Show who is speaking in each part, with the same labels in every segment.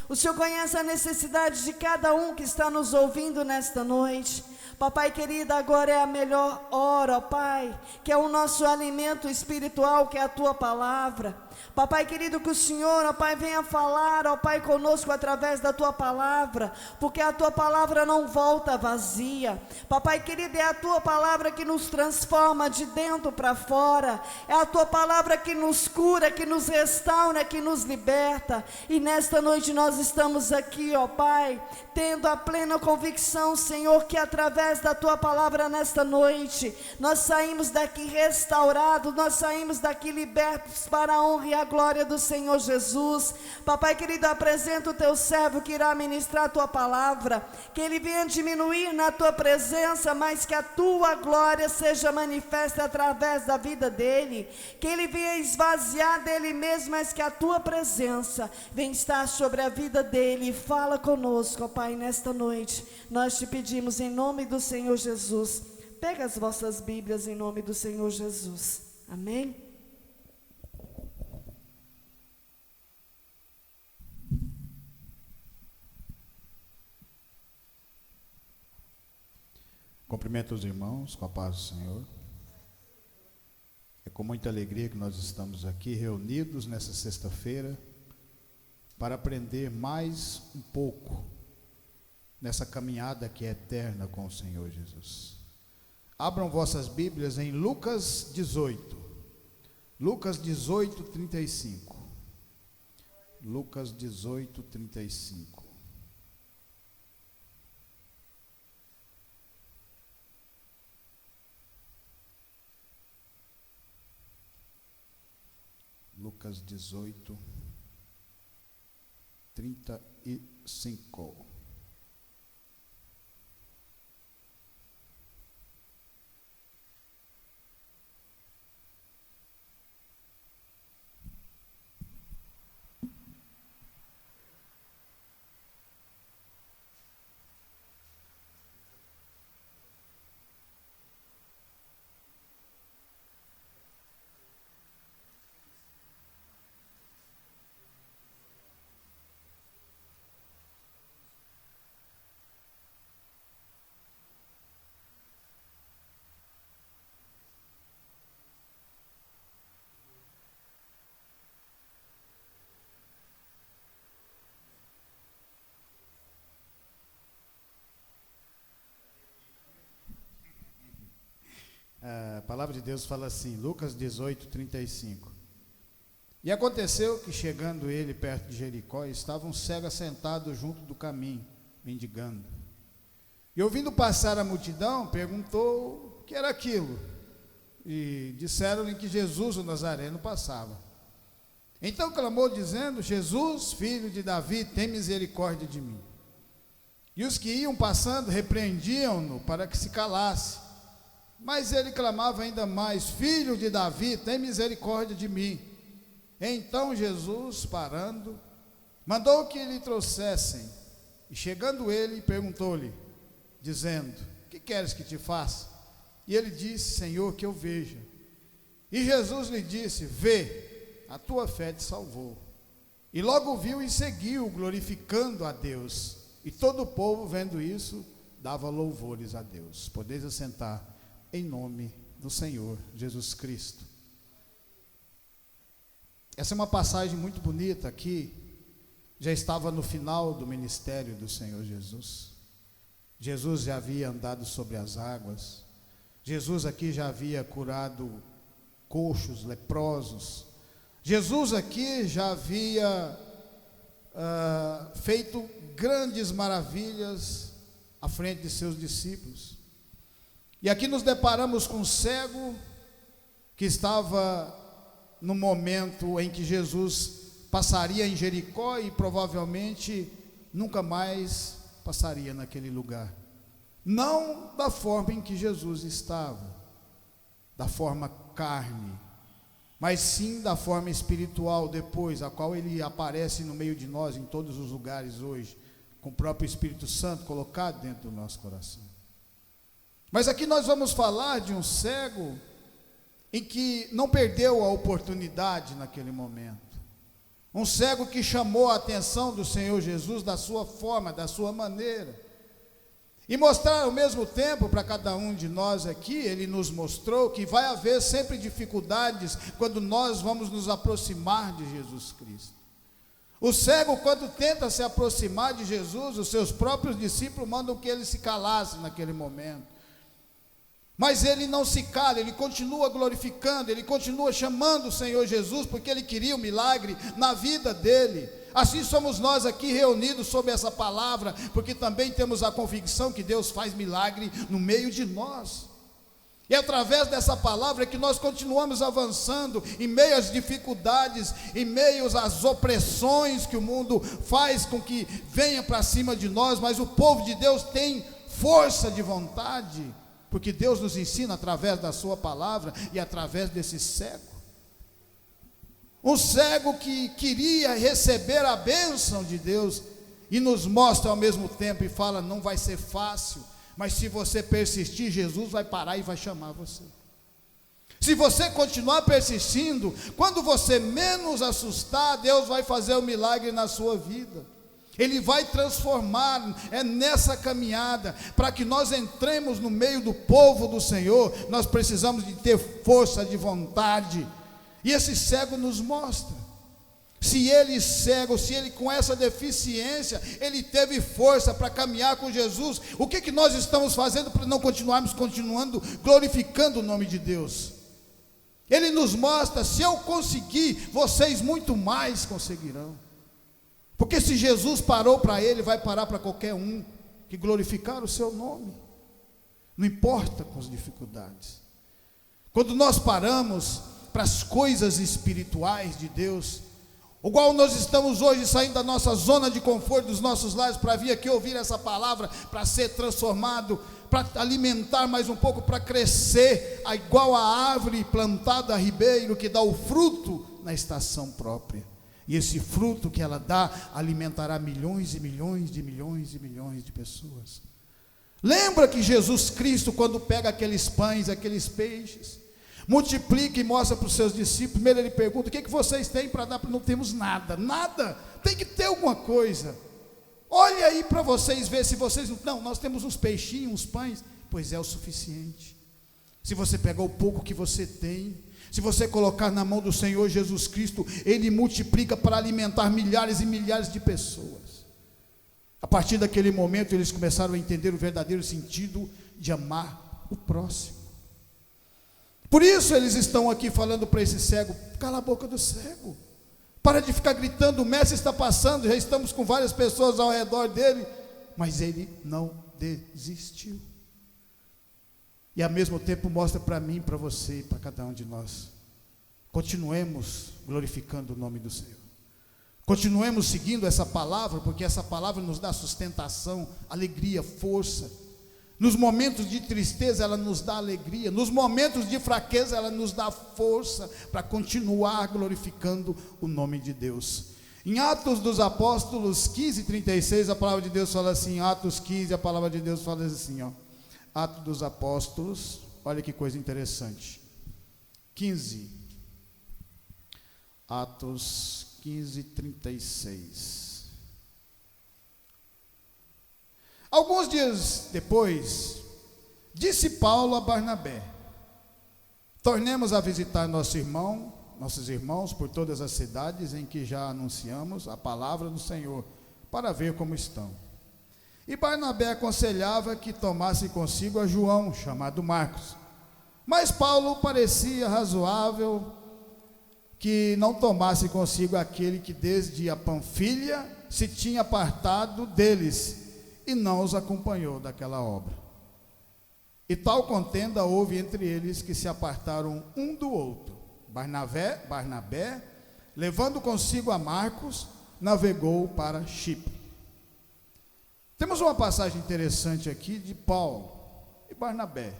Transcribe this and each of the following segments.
Speaker 1: O Senhor conhece a necessidade de cada um que está nos ouvindo nesta noite. Papai querido, agora é a melhor hora, ó Pai, que é o nosso alimento espiritual, que é a Tua palavra. Papai querido, que o Senhor, ó Pai, venha falar, ó Pai, conosco através da Tua palavra, porque a Tua palavra não volta vazia. Papai querido, é a Tua palavra que nos transforma de dentro para fora, é a Tua palavra que nos cura, que nos restaura, que nos liberta. E nesta noite nós estamos aqui, ó Pai, tendo a plena convicção, Senhor, que através da Tua palavra nesta noite, nós saímos daqui restaurados, nós saímos daqui libertos para a honra e a glória do Senhor Jesus. Papai querido, apresenta o Teu servo que irá ministrar a Tua palavra, que ele venha diminuir na Tua presença, mas que a Tua glória seja manifesta através da vida dele, que ele venha esvaziar dele mesmo, mas que a Tua presença venha estar sobre a vida dele. Fala conosco, ó Pai, nesta noite, nós te pedimos em nome do Senhor Jesus. Pega as vossas Bíblias em nome do Senhor Jesus, amém?
Speaker 2: Cumprimento os irmãos com a paz do Senhor. É com muita alegria que nós estamos aqui reunidos nessa sexta-feira para aprender mais um pouco nessa caminhada que é eterna com o Senhor Jesus. Abram vossas Bíblias em Lucas 18. Lucas 18, 35. Lucas 18, 35. Lucas 18, 35. A palavra de Deus fala assim, Lucas 18, 35. E aconteceu que, chegando ele perto de Jericó, estava um cego assentado junto do caminho, mendigando. E ouvindo passar a multidão, perguntou o que era aquilo. E disseram-lhe que Jesus, o Nazareno, passava. Então clamou, dizendo: Jesus, filho de Davi, tem misericórdia de mim. E os que iam passando repreendiam-no para que se calasse. Mas ele clamava ainda mais: Filho de Davi, tem misericórdia de mim. Então Jesus, parando, mandou que lhe trouxessem. E chegando ele, perguntou-lhe, dizendo: Que queres que te faça? E ele disse: Senhor, que eu veja. E Jesus lhe disse: Vê, a tua fé te salvou. E logo viu e seguiu, glorificando a Deus. E todo o povo, vendo isso, dava louvores a Deus. Podeis assentar, em nome do Senhor Jesus Cristo. Essa é uma passagem muito bonita aqui. Já estava no final do ministério do Senhor Jesus. Jesus já havia andado sobre as águas. Jesus aqui já havia curado coxos, leprosos. Jesus aqui já havia feito grandes maravilhas à frente de seus discípulos. E aqui nos deparamos com um cego que estava no momento em que Jesus passaria em Jericó e provavelmente nunca mais passaria naquele lugar. Não da forma em que Jesus estava, da forma carne, mas sim da forma espiritual depois, a qual ele aparece no meio de nós em todos os lugares hoje, com o próprio Espírito Santo colocado dentro do nosso coração. Mas aqui nós vamos falar de um cego em que não perdeu a oportunidade naquele momento. Um cego que chamou a atenção do Senhor Jesus da sua forma, da sua maneira. E mostrar ao mesmo tempo para cada um de nós aqui, ele nos mostrou que vai haver sempre dificuldades quando nós vamos nos aproximar de Jesus Cristo. O cego, quando tenta se aproximar de Jesus, os seus próprios discípulos mandam que ele se calasse naquele momento. Mas ele não se cala, ele continua glorificando, ele continua chamando o Senhor Jesus, porque ele queria um milagre na vida dele. Assim somos nós aqui reunidos sob essa palavra, porque também temos a convicção que Deus faz milagre no meio de nós. E através dessa palavra é que nós continuamos avançando em meio às dificuldades, em meio às opressões que o mundo faz com que venha para cima de nós, mas o povo de Deus tem força de vontade, porque Deus nos ensina através da sua palavra e através desse cego. Um cego que queria receber a bênção de Deus e nos mostra ao mesmo tempo e fala: não vai ser fácil, mas se você persistir, Jesus vai parar e vai chamar você. Se você continuar persistindo, quando você menos assustar, Deus vai fazer um milagre na sua vida. Ele vai transformar, é nessa caminhada, para que nós entremos no meio do povo do Senhor, nós precisamos de ter força de vontade. E esse cego nos mostra, se ele cego, se ele com essa deficiência, ele teve força para caminhar com Jesus, o que nós estamos fazendo para não continuarmos glorificando o nome de Deus? Ele nos mostra: se eu conseguir, vocês muito mais conseguirão. Porque se Jesus parou para ele, vai parar para qualquer um que glorificar o seu nome. Não importa com as dificuldades. Quando nós paramos para as coisas espirituais de Deus, igual nós estamos hoje saindo da nossa zona de conforto, dos nossos lares, para vir aqui ouvir essa palavra, para ser transformado, para alimentar mais um pouco, para crescer, igual a árvore plantada a ribeiro, que dá o fruto na estação própria. E esse fruto que ela dá alimentará milhões e milhões de milhões e milhões de pessoas. Lembra que Jesus Cristo, quando pega aqueles pães, aqueles peixes, multiplica e mostra para os seus discípulos, primeiro ele pergunta: o que vocês têm para dar? Não temos nada, nada, tem que ter alguma coisa. Olha aí para vocês ver se vocês não, nós temos uns peixinhos, uns pães. Pois é o suficiente. Se você pegar o pouco que você tem, se você colocar na mão do Senhor Jesus Cristo, Ele multiplica para alimentar milhares e milhares de pessoas. A partir daquele momento eles começaram a entender o verdadeiro sentido de amar o próximo. Por isso eles estão aqui falando para esse cego: cala a boca do cego, para de ficar gritando, o mestre está passando, já estamos com várias pessoas ao redor dele. Mas ele não desistiu. E ao mesmo tempo mostra para mim, para você e para cada um de nós: continuemos glorificando o nome do Senhor, continuemos seguindo essa palavra, porque essa palavra nos dá sustentação, alegria, força. Nos momentos de tristeza ela nos dá alegria, nos momentos de fraqueza ela nos dá força para continuar glorificando o nome de Deus. Em Atos dos Apóstolos 15:36, a palavra de Deus fala assim, Atos 15, a palavra de Deus fala assim, Atos dos Apóstolos, olha que coisa interessante, 15, Atos 15:36. Alguns dias depois, disse Paulo a Barnabé: tornemos a visitar nossos irmãos por todas as cidades em que já anunciamos a palavra do Senhor, para ver como estão. E Barnabé aconselhava que tomasse consigo a João, chamado Marcos. Mas Paulo parecia razoável que não tomasse consigo aquele que desde a Panfilha se tinha apartado deles e não os acompanhou daquela obra. E tal contenda houve entre eles, que se apartaram um do outro. Barnabé, levando consigo a Marcos, navegou para Chipre. Temos uma passagem interessante aqui de Paulo e Barnabé.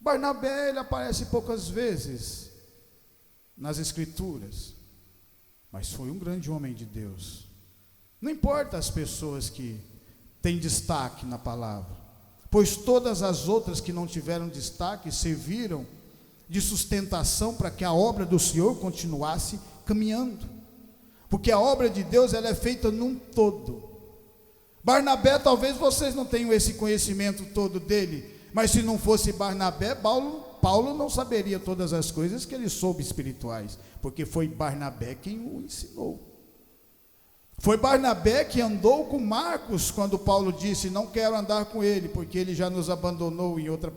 Speaker 2: Barnabé, ele aparece poucas vezes nas Escrituras, mas foi um grande homem de Deus. Não importa as pessoas que têm destaque na palavra, pois todas as outras que não tiveram destaque serviram de sustentação para que a obra do Senhor continuasse caminhando. porque a obra de Deus ela é feita num todo. Barnabé, talvez vocês não tenham esse conhecimento todo dele, mas se não fosse Barnabé, Paulo não saberia todas as coisas que ele soube espirituais, porque foi Barnabé quem o ensinou. Foi Barnabé que andou com Marcos, quando Paulo disse, não quero andar com ele, porque ele já nos abandonou em outro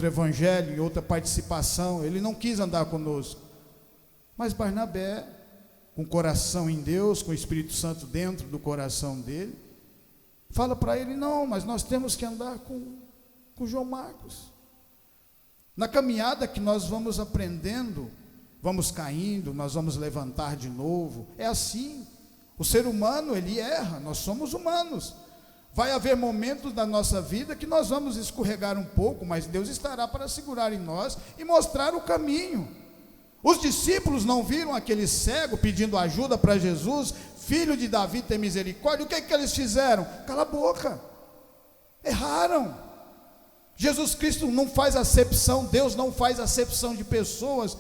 Speaker 2: evangelho, em outra participação, ele não quis andar conosco. Mas Barnabé, com o coração em Deus, com o Espírito Santo dentro do coração dele, fala para ele, não, mas nós temos que andar com João Marcos. Na caminhada que nós vamos aprendendo, vamos caindo, nós vamos levantar de novo, é assim, o ser humano ele erra, nós somos humanos, vai haver momentos da nossa vida que nós vamos escorregar um pouco, mas Deus estará para segurar em nós e mostrar o caminho. Os discípulos não viram aquele cego pedindo ajuda para Jesus, filho de Davi, tem misericórdia, o que é que eles fizeram? Cala a boca, erraram. Jesus Cristo não faz acepção, Deus não faz acepção de pessoas.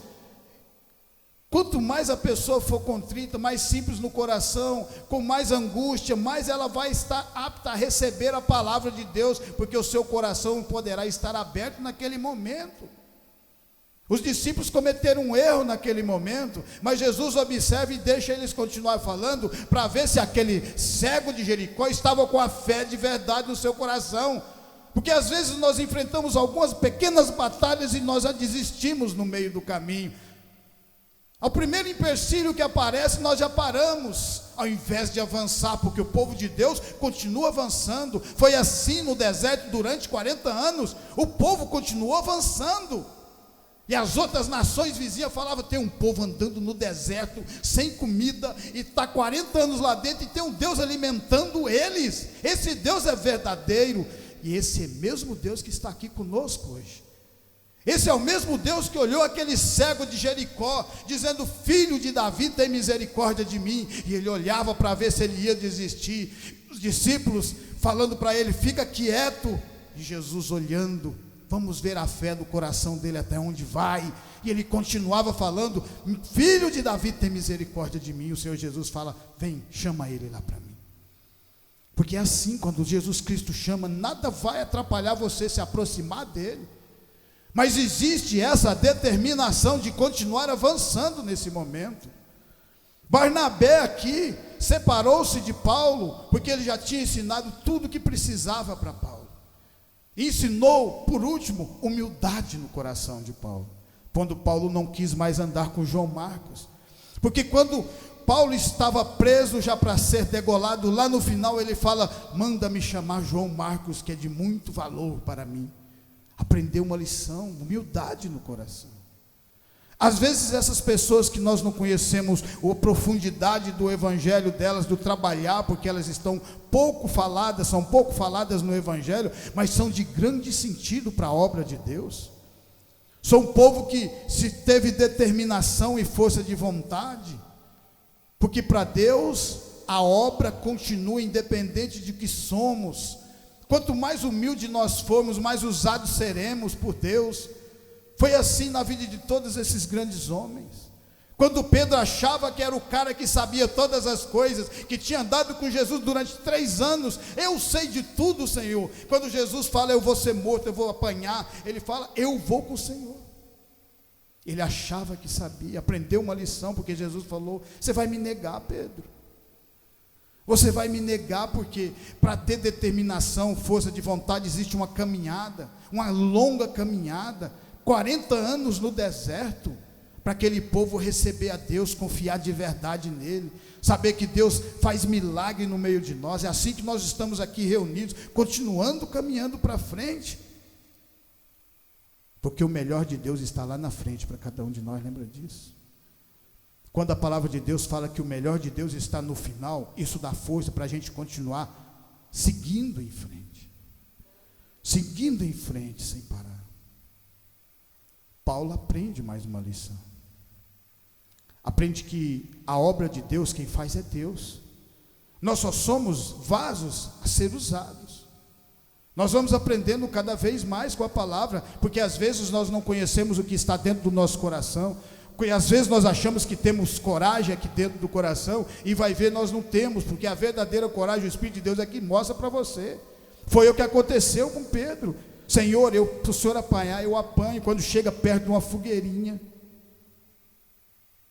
Speaker 2: Quanto mais a pessoa for contrita, mais simples no coração, com mais angústia, mais ela vai estar apta a receber a palavra de Deus, porque o seu coração poderá estar aberto naquele momento. Os discípulos cometeram um erro naquele momento, mas Jesus observa e deixa eles continuar falando, para ver se aquele cego de Jericó estava com a fé de verdade no seu coração, porque às vezes nós enfrentamos algumas pequenas batalhas e nós já desistimos no meio do caminho. Ao primeiro empecilho que aparece, nós já paramos, ao invés de avançar, porque o povo de Deus continua avançando. Foi assim no deserto durante 40 anos, o povo continuou avançando, e as outras nações vizinhas falavam, tem um povo andando no deserto, sem comida, e está 40 anos lá dentro, e tem um Deus alimentando eles. Esse Deus é verdadeiro, e esse é mesmo Deus que está aqui conosco hoje. Esse é o mesmo Deus que olhou aquele cego de Jericó, dizendo, filho de Davi, tem misericórdia de mim, e ele olhava para ver se ele ia desistir, os discípulos falando para ele, fica quieto, e Jesus olhando, vamos ver a fé do coração dele até onde vai, e ele continuava falando, filho de Davi, tem misericórdia de mim, o Senhor Jesus fala, vem, chama ele lá para mim, porque é assim, quando Jesus Cristo chama, nada vai atrapalhar você se aproximar dele, mas existe essa determinação de continuar avançando nesse momento. Barnabé aqui separou-se de Paulo, porque ele já tinha ensinado tudo o que precisava para Paulo. Ensinou, por último, humildade no coração de Paulo, quando Paulo não quis mais andar com João Marcos, porque quando Paulo estava preso já para ser degolado, lá no final ele fala, manda-me chamar João Marcos, que é de muito valor para mim. Aprendeu uma lição, humildade no coração. Às vezes essas pessoas que nós não conhecemos a profundidade do evangelho delas, do trabalhar, porque elas estão pouco faladas, são pouco faladas no evangelho, mas são de grande sentido para a obra de Deus. São um povo que se teve determinação e força de vontade, porque para Deus a obra continua independente de que somos. Quanto mais humilde nós formos, mais usados seremos por Deus. Foi assim na vida de todos esses grandes homens. Quando Pedro achava que era o cara que sabia todas as coisas, que tinha andado com Jesus durante 3 anos, eu sei de tudo, Senhor. Quando Jesus fala, eu vou ser morto, eu vou apanhar, ele fala, eu vou com o Senhor. Ele achava que sabia, aprendeu uma lição, porque Jesus falou, você vai me negar, Pedro. Você vai me negar, porque para ter determinação, força de vontade, existe uma caminhada, uma longa caminhada, 40 anos no deserto, para aquele povo receber a Deus, confiar de verdade nele, saber que Deus faz milagre no meio de nós. É assim que nós estamos aqui reunidos, continuando caminhando para frente, porque o melhor de Deus está lá na frente para cada um de nós, lembra disso? Quando a palavra de Deus fala que o melhor de Deus está no final, isso dá força para a gente continuar seguindo em frente sem parar. Paulo aprende mais uma lição, aprende que a obra de Deus, quem faz é Deus, nós só somos vasos a ser usados. Nós vamos aprendendo cada vez mais com a palavra, porque às vezes nós não conhecemos o que está dentro do nosso coração. E às vezes nós achamos que temos coragem aqui dentro do coração, e vai ver, nós não temos, porque a verdadeira coragem, o Espírito de Deus é que mostra para você. Foi o que aconteceu com Pedro. Senhor, para o Senhor apanhar, eu apanho. Quando chega perto de uma fogueirinha,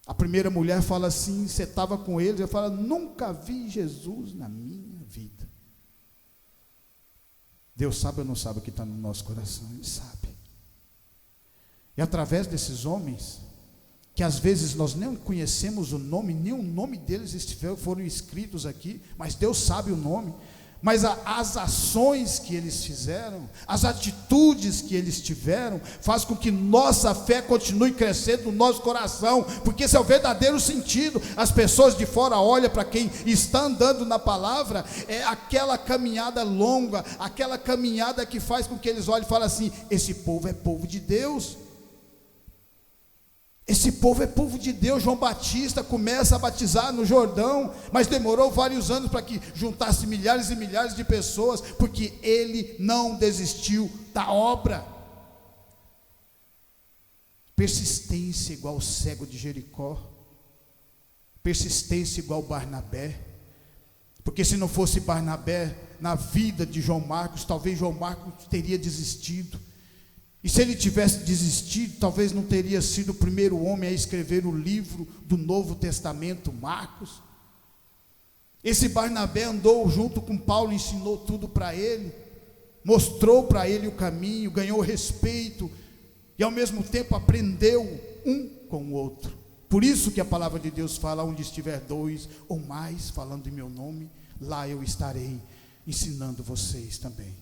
Speaker 2: a primeira mulher fala assim, você estava com eles? Eu falo, nunca vi Jesus na minha vida. Deus sabe ou não sabe o que está no nosso coração? Ele sabe. E através desses homens, que às vezes nós nem conhecemos o nome, nem o nome deles foram escritos aqui, mas Deus sabe o nome. Mas as ações que eles fizeram, as atitudes que eles tiveram, faz com que nossa fé continue crescendo no nosso coração, porque esse é o verdadeiro sentido. As pessoas de fora olham para quem está andando na palavra, é aquela caminhada longa, aquela caminhada que faz com que eles olhem e falem assim, esse povo é povo de Deus. Esse povo é povo de Deus. João Batista começa a batizar no Jordão, mas demorou vários anos para que juntasse milhares e milhares de pessoas, porque ele não desistiu da obra. Persistência igual o cego de Jericó, persistência igual Barnabé, porque se não fosse Barnabé na vida de João Marcos, talvez João Marcos teria desistido. E se ele tivesse desistido, talvez não teria sido o primeiro homem a escrever o livro do Novo Testamento, Marcos. Esse Barnabé andou junto com Paulo, ensinou tudo para ele, mostrou para ele o caminho, ganhou respeito, e ao mesmo tempo aprendeu um com o outro. Por isso que a palavra de Deus fala, onde estiver dois ou mais falando em meu nome, lá eu estarei ensinando vocês também.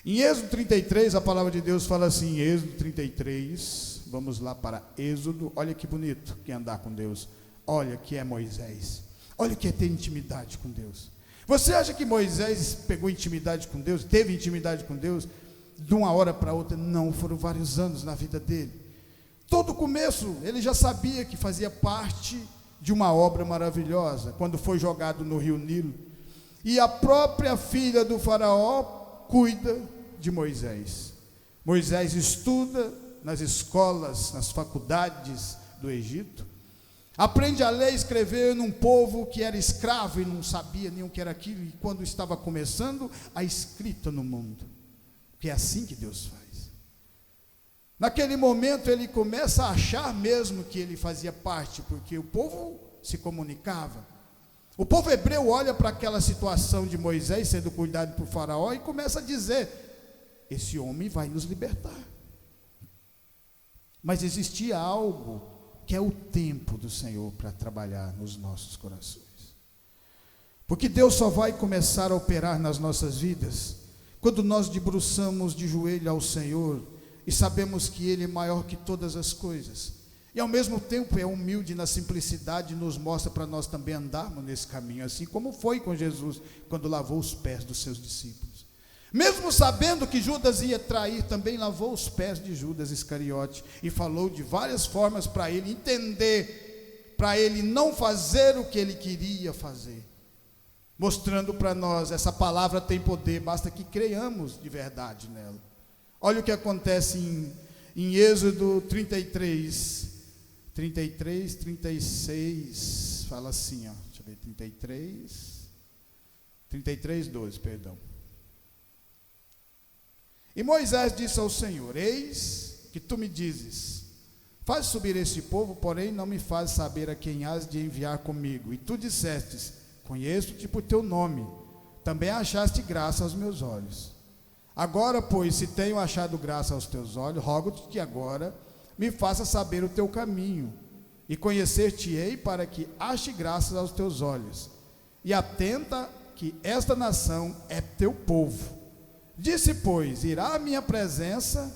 Speaker 2: Em Êxodo 33, a palavra de Deus fala assim, Êxodo 33, vamos lá para Êxodo, olha que bonito que é andar com Deus, olha que é Moisés, olha que é ter intimidade com Deus. Você acha que Moisés pegou intimidade com Deus, teve intimidade com Deus, de uma hora para outra? Não, foram vários anos na vida dele. Todo o começo, ele já sabia que fazia parte de uma obra maravilhosa, quando foi jogado no rio Nilo, e a própria filha do faraó cuida de Moisés. Moisés estuda nas escolas, nas faculdades do Egito, aprende a ler e escrever num povo que era escravo e não sabia nem o que era aquilo, e quando estava começando a escrita no mundo, que é assim que Deus faz. Naquele momento ele começa a achar mesmo que ele fazia parte, porque o povo se comunicava. O povo hebreu olha para aquela situação de Moisés sendo cuidado por Faraó e começa a dizer, esse homem vai nos libertar. Mas existia algo que é o tempo do Senhor para trabalhar nos nossos corações. Porque Deus só vai começar a operar nas nossas vidas quando nós debruçamos de joelho ao Senhor e sabemos que Ele é maior que todas as coisas. E ao mesmo tempo é humilde na simplicidade, nos mostra para nós também andarmos nesse caminho, assim como foi com Jesus, quando lavou os pés dos seus discípulos. Mesmo sabendo que Judas ia trair, também lavou os pés de Judas Iscariote, e falou de várias formas para ele entender, para ele não fazer o que ele queria fazer, mostrando para nós, essa palavra tem poder, basta que creiamos de verdade nela. Olha o que acontece em Êxodo 33, 36, fala assim, ó, deixa eu ver, 33, 12, perdão. E Moisés disse ao Senhor, eis que tu me dizes, faz subir este povo, porém não me faz saber a quem has de enviar comigo. E tu dissestes, conheço-te por teu nome, também achaste graça aos meus olhos. Agora, pois, se tenho achado graça aos teus olhos, rogo-te que agora me faça saber o teu caminho, e conhecer-te-ei para que ache graças aos teus olhos, e atenta que esta nação é teu povo. Disse, pois, irá a minha presença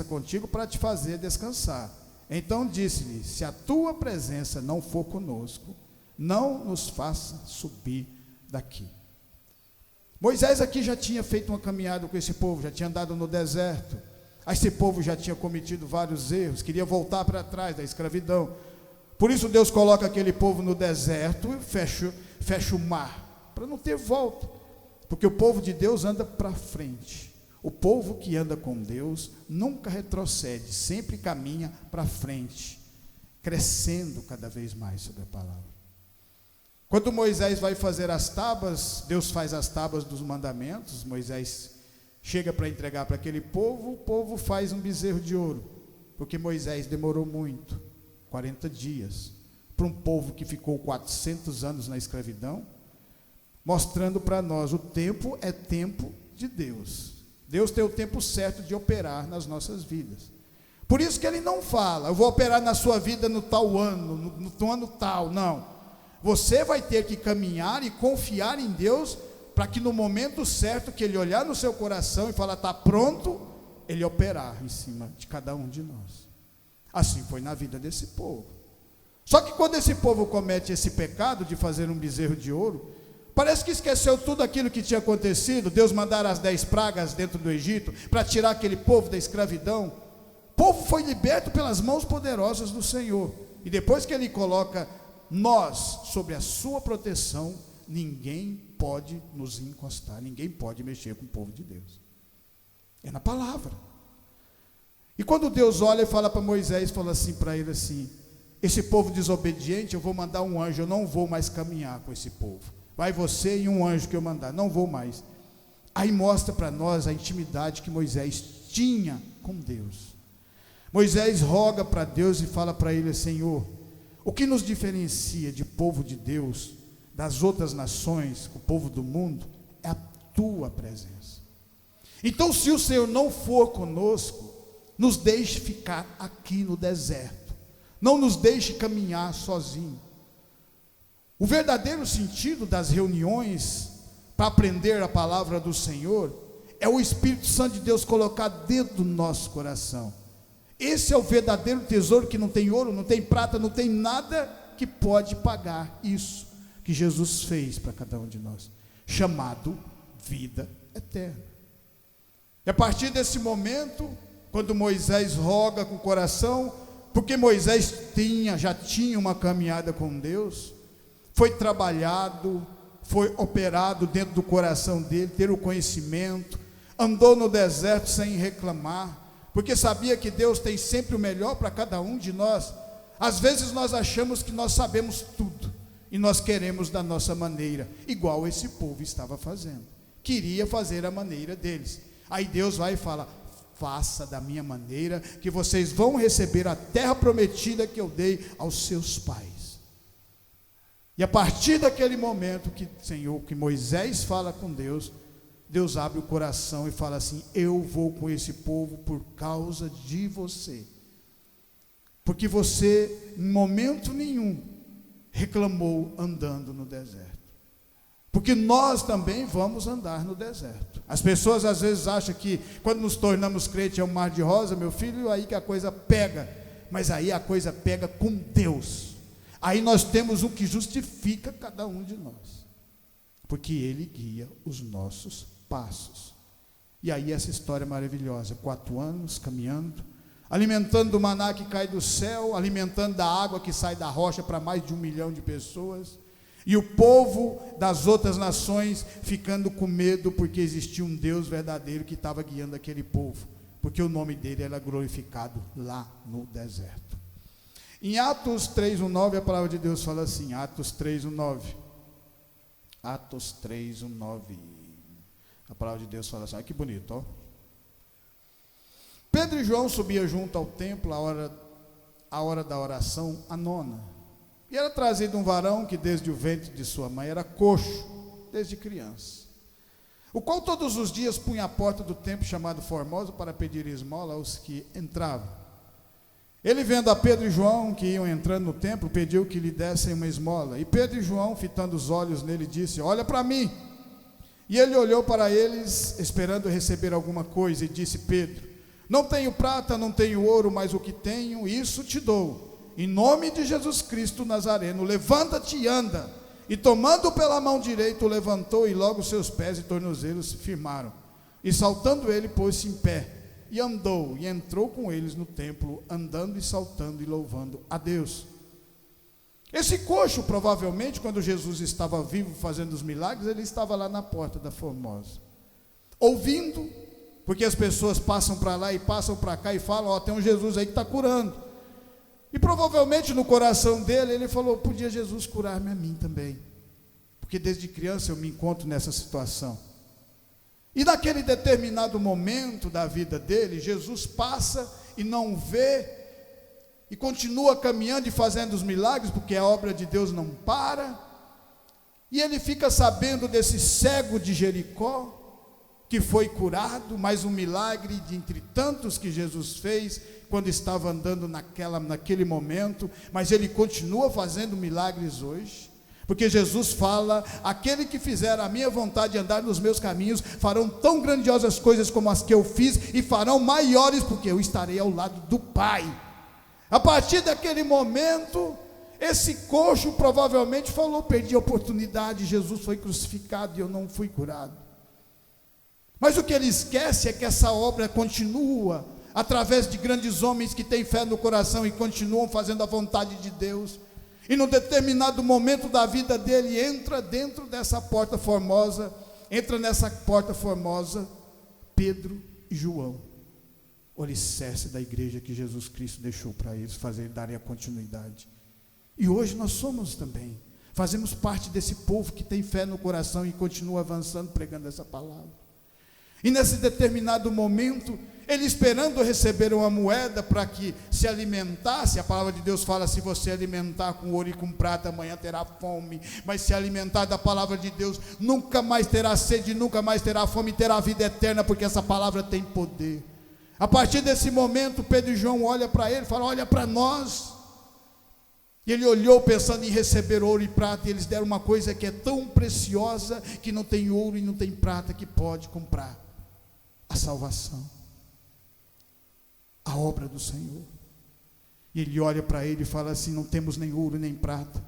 Speaker 2: contigo para te fazer descansar. Então disse-lhe, se a tua presença não for conosco, não nos faça subir daqui. Moisés aqui já tinha feito uma caminhada com esse povo, já tinha andado no deserto. Esse povo já tinha cometido vários erros, queria voltar para trás da escravidão. Por isso Deus coloca aquele povo no deserto e fecha o mar, para não ter volta. Porque o povo de Deus anda para frente. O povo que anda com Deus nunca retrocede, sempre caminha para frente, crescendo cada vez mais sobre a palavra. Quando Moisés vai fazer as tábuas, Deus faz as tábuas dos mandamentos, Moisés chega para entregar para aquele povo, o povo faz um bezerro de ouro, porque Moisés demorou muito, 40 dias, para um povo que ficou 400 anos na escravidão, mostrando para nós, o tempo é tempo de Deus. Deus tem o tempo certo de operar nas nossas vidas. Por isso que ele não fala, eu vou operar na sua vida no tal ano, no ano tal, não. Você vai ter que caminhar e confiar em Deus, para que no momento certo, que ele olhar no seu coração e falar, está pronto, ele operar em cima de cada um de nós. Assim foi na vida desse povo. Só que quando esse povo comete esse pecado de fazer um bezerro de ouro, parece que esqueceu tudo aquilo que tinha acontecido. Deus mandara as 10 pragas dentro do Egito, para tirar aquele povo da escravidão. O povo foi liberto pelas mãos poderosas do Senhor, e depois que ele coloca nós sobre a sua proteção, ninguém pode nos encostar, ninguém pode mexer com o povo de Deus. É na palavra. E quando Deus olha e fala para Moisés, fala assim para ele assim, esse povo desobediente, eu vou mandar um anjo, eu não vou mais caminhar com esse povo. Vai você e um anjo que eu mandar, não vou mais. Aí mostra para nós a intimidade que Moisés tinha com Deus. Moisés roga para Deus e fala para ele, Senhor, o que nos diferencia de povo de Deus, das outras nações, o povo do mundo, é a tua presença. Então, se o Senhor não for conosco, nos deixe ficar aqui no deserto, não nos deixe caminhar sozinho. O verdadeiro sentido das reuniões para aprender a palavra do Senhor é o Espírito Santo de Deus colocar dentro do nosso coração. Esse é o verdadeiro tesouro, que não tem ouro, não tem prata, não tem nada que pode pagar isso que Jesus fez para cada um de nós, chamado vida eterna. E a partir desse momento, quando Moisés roga com o coração, porque Moisés já tinha uma caminhada com Deus, foi trabalhado, foi operado dentro do coração dele, ter o conhecimento, andou no deserto sem reclamar, porque sabia que Deus tem sempre o melhor para cada um de nós. Às vezes nós achamos que nós sabemos tudo, e nós queremos da nossa maneira, igual esse povo estava fazendo, queria fazer a maneira deles. Aí Deus vai e fala, faça da minha maneira, que vocês vão receber a terra prometida que eu dei aos seus pais. E a partir daquele momento que Moisés fala com Deus, Deus abre o coração e fala assim, eu vou com esse povo por causa de você, porque você em momento nenhum reclamou andando no deserto, porque nós também vamos andar no deserto. As pessoas às vezes acham que quando nos tornamos crentes é um mar de rosa, meu filho, aí que a coisa pega, mas aí a coisa pega com Deus. Aí nós temos o que justifica cada um de nós, porque Ele guia os nossos passos. E aí essa história maravilhosa, 4 anos caminhando, alimentando do maná que cai do céu, alimentando da água que sai da rocha para mais de 1 milhão de pessoas, e o povo das outras nações ficando com medo, porque existia um Deus verdadeiro que estava guiando aquele povo, porque o nome dele era glorificado lá no deserto. Em Atos 3:9, a palavra de Deus fala assim, Atos 3:9, Atos 3:9, a palavra de Deus fala assim, olha que bonito, ó. Pedro e João subiam junto ao templo a hora da oração, a 9ª, e era trazido um varão que desde o ventre de sua mãe era coxo, desde criança, o qual todos os dias punha à porta do templo chamado Formosa para pedir esmola aos que entravam. Ele, vendo a Pedro e João que iam entrando no templo, pediu que lhe dessem uma esmola. E Pedro e João, fitando os olhos nele, disse, olha para mim. E ele olhou para eles, esperando receber alguma coisa, e disse, Pedro, não tenho prata, não tenho ouro, mas o que tenho, isso te dou. Em nome de Jesus Cristo Nazareno, levanta-te e anda. E tomando pela mão direita, o levantou, e logo seus pés e tornozelos se firmaram. E saltando ele, pôs-se em pé. E andou, e entrou com eles no templo, andando e saltando e louvando a Deus. Esse coxo, provavelmente, quando Jesus estava vivo fazendo os milagres, ele estava lá na porta da Formosa, ouvindo porque as pessoas passam para lá e passam para cá e falam, ó, tem um Jesus aí que está curando. E provavelmente no coração dele, ele falou, podia Jesus curar-me a mim também, porque desde criança eu me encontro nessa situação. E naquele determinado momento da vida dele, Jesus passa e não vê, e continua caminhando e fazendo os milagres, porque a obra de Deus não para. E ele fica sabendo desse cego de Jericó, que foi curado, mais um milagre de entre tantos que Jesus fez, quando estava andando naquele momento, mas ele continua fazendo milagres hoje, porque Jesus fala, aquele que fizer a minha vontade e andar nos meus caminhos, farão tão grandiosas coisas como as que eu fiz, e farão maiores, porque eu estarei ao lado do Pai. A partir daquele momento, esse coxo provavelmente falou, perdi a oportunidade, Jesus foi crucificado e eu não fui curado. Mas o que ele esquece é que essa obra continua, através de grandes homens que têm fé no coração e continuam fazendo a vontade de Deus. E num determinado momento da vida dele, entra nessa porta formosa Pedro e João, o alicerce da igreja que Jesus Cristo deixou para eles darem a continuidade. E hoje nós somos também, fazemos parte desse povo que tem fé no coração e continua avançando pregando essa palavra. E nesse determinado momento, ele esperando receber uma moeda para que se alimentasse, a palavra de Deus fala, se você alimentar com ouro e com prata, amanhã terá fome, mas se alimentar da palavra de Deus, nunca mais terá sede, nunca mais terá fome, terá vida eterna, porque essa palavra tem poder. A partir desse momento, Pedro e João olham para ele e falam, olha para nós. E ele olhou pensando em receber ouro e prata, e eles deram uma coisa que é tão preciosa, que não tem ouro e não tem prata que pode comprar: a salvação, a obra do Senhor. E ele olha para ele e fala assim, não temos nem ouro nem prata,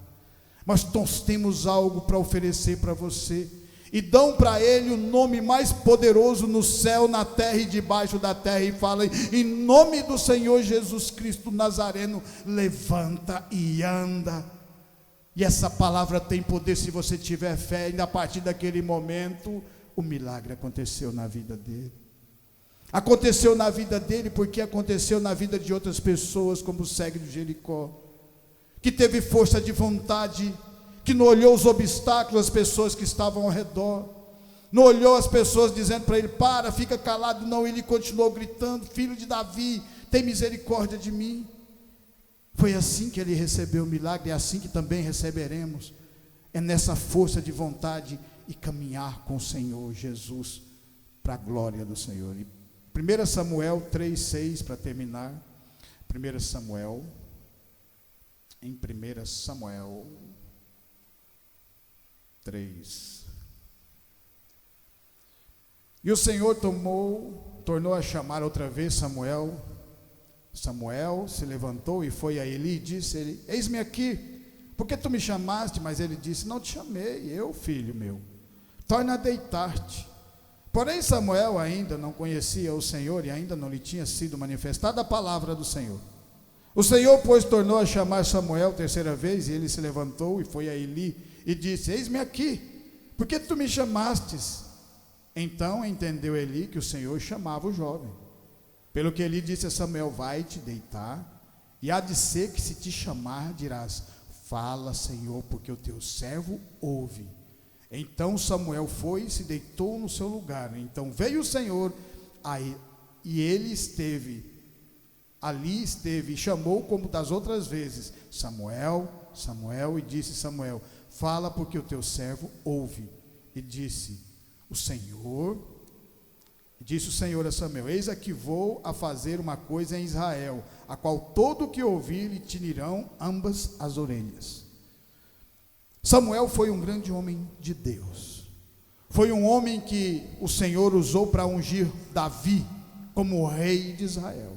Speaker 2: mas nós temos algo para oferecer para você. E dão para ele o nome mais poderoso no céu, na terra e debaixo da terra, e falam, em nome do Senhor Jesus Cristo Nazareno, levanta e anda. E essa palavra tem poder se você tiver fé. E a partir daquele momento, o milagre aconteceu na vida dele. Aconteceu na vida dele, porque aconteceu na vida de outras pessoas, como o cego de Jericó, que teve força de vontade, que não olhou os obstáculos, as pessoas que estavam ao redor, não olhou as pessoas dizendo para ele, para, fica calado, não, ele continuou gritando, filho de Davi, tem misericórdia de mim. Foi assim que ele recebeu o milagre, é assim que também receberemos, é nessa força de vontade e caminhar com o Senhor Jesus, para a glória do Senhor. E 1 Samuel 3,6, para terminar, 1 Samuel 3. E o Senhor tornou a chamar outra vez Samuel. Samuel se levantou e foi a Eli e disse, eis-me aqui, por que tu me chamaste? Mas ele disse, não te chamei, eu, filho meu, torna a deitar-te. Porém Samuel ainda não conhecia o Senhor e ainda não lhe tinha sido manifestada a palavra do Senhor. O Senhor, pois, tornou a chamar Samuel terceira vez, e ele se levantou e foi a Eli e disse, eis-me aqui, por que tu me chamastes? Então entendeu Eli que o Senhor chamava o jovem. Pelo que Eli disse a Samuel, vai-te deitar, e há de ser que se te chamar, dirás, fala, Senhor, porque o teu servo ouve. Então Samuel foi e se deitou no seu lugar. Então veio o Senhor, e ele ali esteve, e chamou como das outras vezes, Samuel, Samuel, e disse Samuel, fala, porque o teu servo ouve. E disse o Senhor a Samuel, eis aqui vou a fazer uma coisa em Israel, a qual todo que ouvir lhe tinirão ambas as orelhas. Samuel foi um grande homem de Deus, foi um homem que o Senhor usou para ungir Davi como rei de Israel.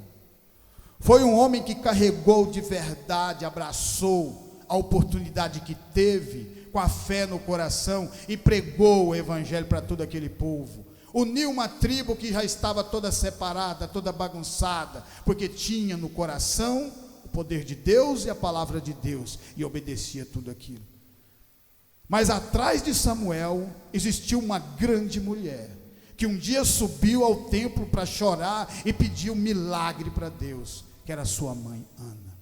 Speaker 2: Foi um homem que carregou de verdade, abraçou a oportunidade que teve, com a fé no coração, e pregou o evangelho para todo aquele povo. Uniu uma tribo que já estava toda separada, toda bagunçada, porque tinha no coração o poder de Deus e a palavra de Deus, e obedecia tudo aquilo. Mas atrás de Samuel existiu uma grande mulher, que um dia subiu ao templo para chorar e pedir um milagre para Deus, que era sua mãe Ana,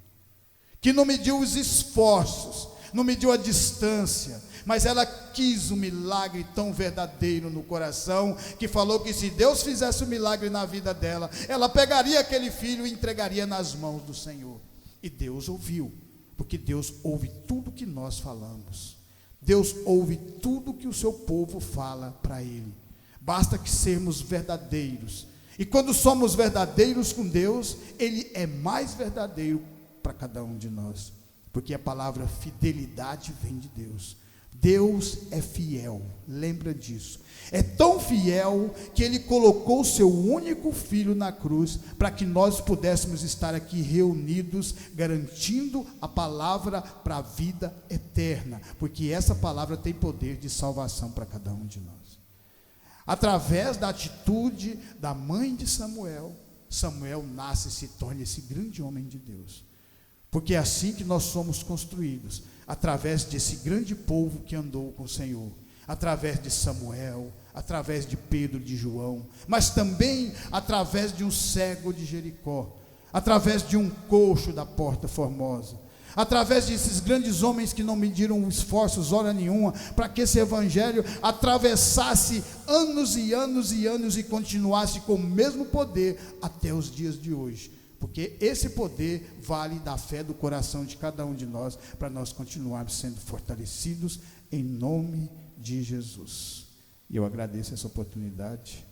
Speaker 2: que não mediu os esforços, não mediu a distância, mas ela quis um milagre tão verdadeiro no coração, que falou que se Deus fizesse um milagre na vida dela, ela pegaria aquele filho e entregaria nas mãos do Senhor. E Deus ouviu, porque Deus ouve tudo que nós falamos, Deus ouve tudo que o seu povo fala para Ele. Basta que sermos verdadeiros, e quando somos verdadeiros com Deus, Ele é mais verdadeiro para cada um de nós, porque a palavra fidelidade vem de Deus. Deus é fiel, lembra disso. É tão fiel que Ele colocou o seu único filho na cruz, para que nós pudéssemos estar aqui reunidos, garantindo a palavra para a vida eterna, porque essa palavra tem poder de salvação para cada um de nós. Através da atitude da mãe de Samuel, Samuel nasce e se torna esse grande homem de Deus, porque é assim que nós somos construídos, através desse grande povo que andou com o Senhor, através de Samuel, através de Pedro, de João, mas também através de um cego de Jericó, através de um coxo da Porta Formosa, através desses grandes homens que não mediram esforços, hora nenhuma, para que esse evangelho atravessasse anos e anos e anos e continuasse com o mesmo poder até os dias de hoje, porque esse poder vale da fé do coração de cada um de nós, para nós continuarmos sendo fortalecidos em nome de Jesus. E eu agradeço essa oportunidade,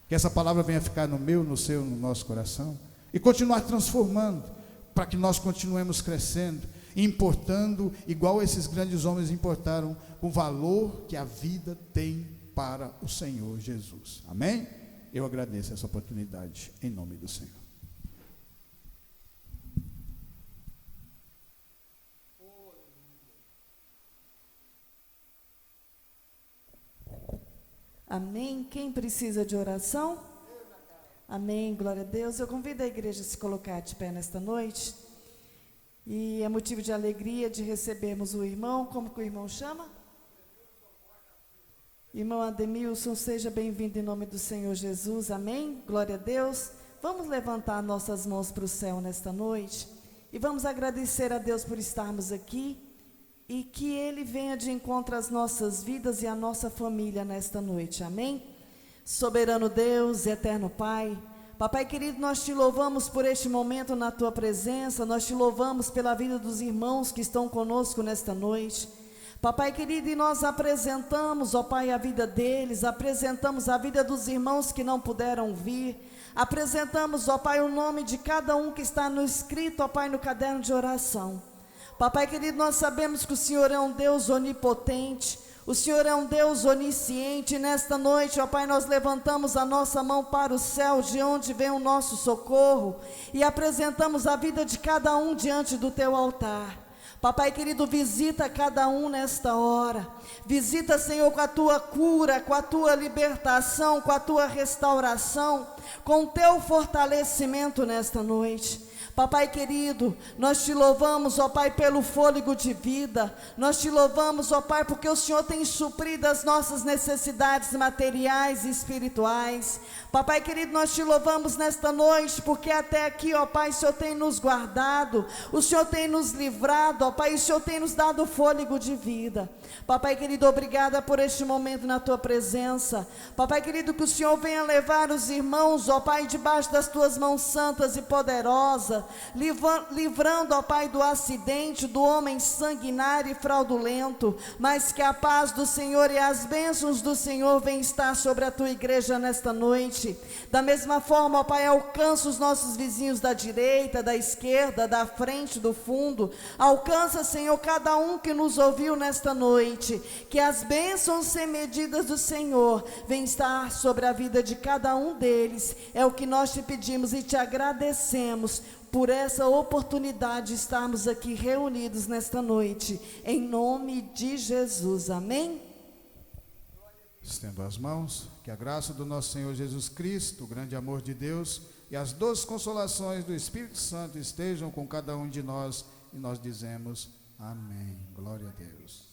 Speaker 2: que essa palavra venha ficar no meu, no seu, no nosso coração, e continuar transformando, para que nós continuemos crescendo, importando, igual esses grandes homens importaram, com o valor que a vida tem para o Senhor Jesus. Amém? Eu agradeço essa oportunidade, em nome do Senhor.
Speaker 1: Amém. Quem precisa de oração? Amém, glória a Deus. Eu convido a igreja a se colocar de pé nesta noite, e é motivo de alegria de recebermos o irmão. Como que o irmão chama? Irmão Ademilson, seja bem-vindo em nome do Senhor Jesus. Amém, glória a Deus. Vamos levantar nossas mãos para o céu nesta noite, e vamos agradecer a Deus por estarmos aqui, e que Ele venha de encontro às nossas vidas e à nossa família nesta noite, amém? Soberano Deus, eterno Pai, Papai querido, nós te louvamos por este momento na Tua presença, nós te louvamos pela vida dos irmãos que estão conosco nesta noite, Papai querido, e nós apresentamos, ó Pai, a vida deles, apresentamos a vida dos irmãos que não puderam vir, apresentamos, ó Pai, o nome de cada um que está no escrito, ó Pai, no caderno de oração. Papai querido, nós sabemos que o Senhor é um Deus onipotente, o Senhor é um Deus onisciente, e nesta noite, ó Pai, nós levantamos a nossa mão para o céu, de onde vem o nosso socorro, e apresentamos a vida de cada um diante do Teu altar. Papai querido, visita cada um nesta hora, visita, Senhor, com a Tua cura, com a Tua libertação, com a Tua restauração, com o Teu fortalecimento nesta noite. Papai querido, nós te louvamos, ó Pai, pelo fôlego de vida, nós te louvamos, ó Pai, porque o Senhor tem suprido as nossas necessidades materiais e espirituais. Papai querido, nós te louvamos nesta noite, porque até aqui, ó Pai, o Senhor tem nos guardado, o Senhor tem nos livrado, ó Pai, o Senhor tem nos dado fôlego de vida. Papai querido, obrigada por este momento na Tua presença. Papai querido, que o Senhor venha levar os irmãos, ó Pai, debaixo das Tuas mãos santas e poderosas, livrando, ó Pai, do acidente, do homem sanguinário e fraudulento, mas que a paz do Senhor e as bênçãos do Senhor venham estar sobre a Tua igreja nesta noite. Da mesma forma, ó Pai, alcança os nossos vizinhos da direita, da esquerda, da frente, do fundo, alcança, Senhor, cada um que nos ouviu nesta noite, que as bênçãos sem medidas do Senhor venham estar sobre a vida de cada um deles. É o que nós te pedimos e te agradecemos por essa oportunidade de estarmos aqui reunidos nesta noite, em nome de Jesus, amém?
Speaker 2: Estendo as mãos, que a graça do nosso Senhor Jesus Cristo, o grande amor de Deus e as doces consolações do Espírito Santo estejam com cada um de nós, e nós dizemos amém, glória a Deus.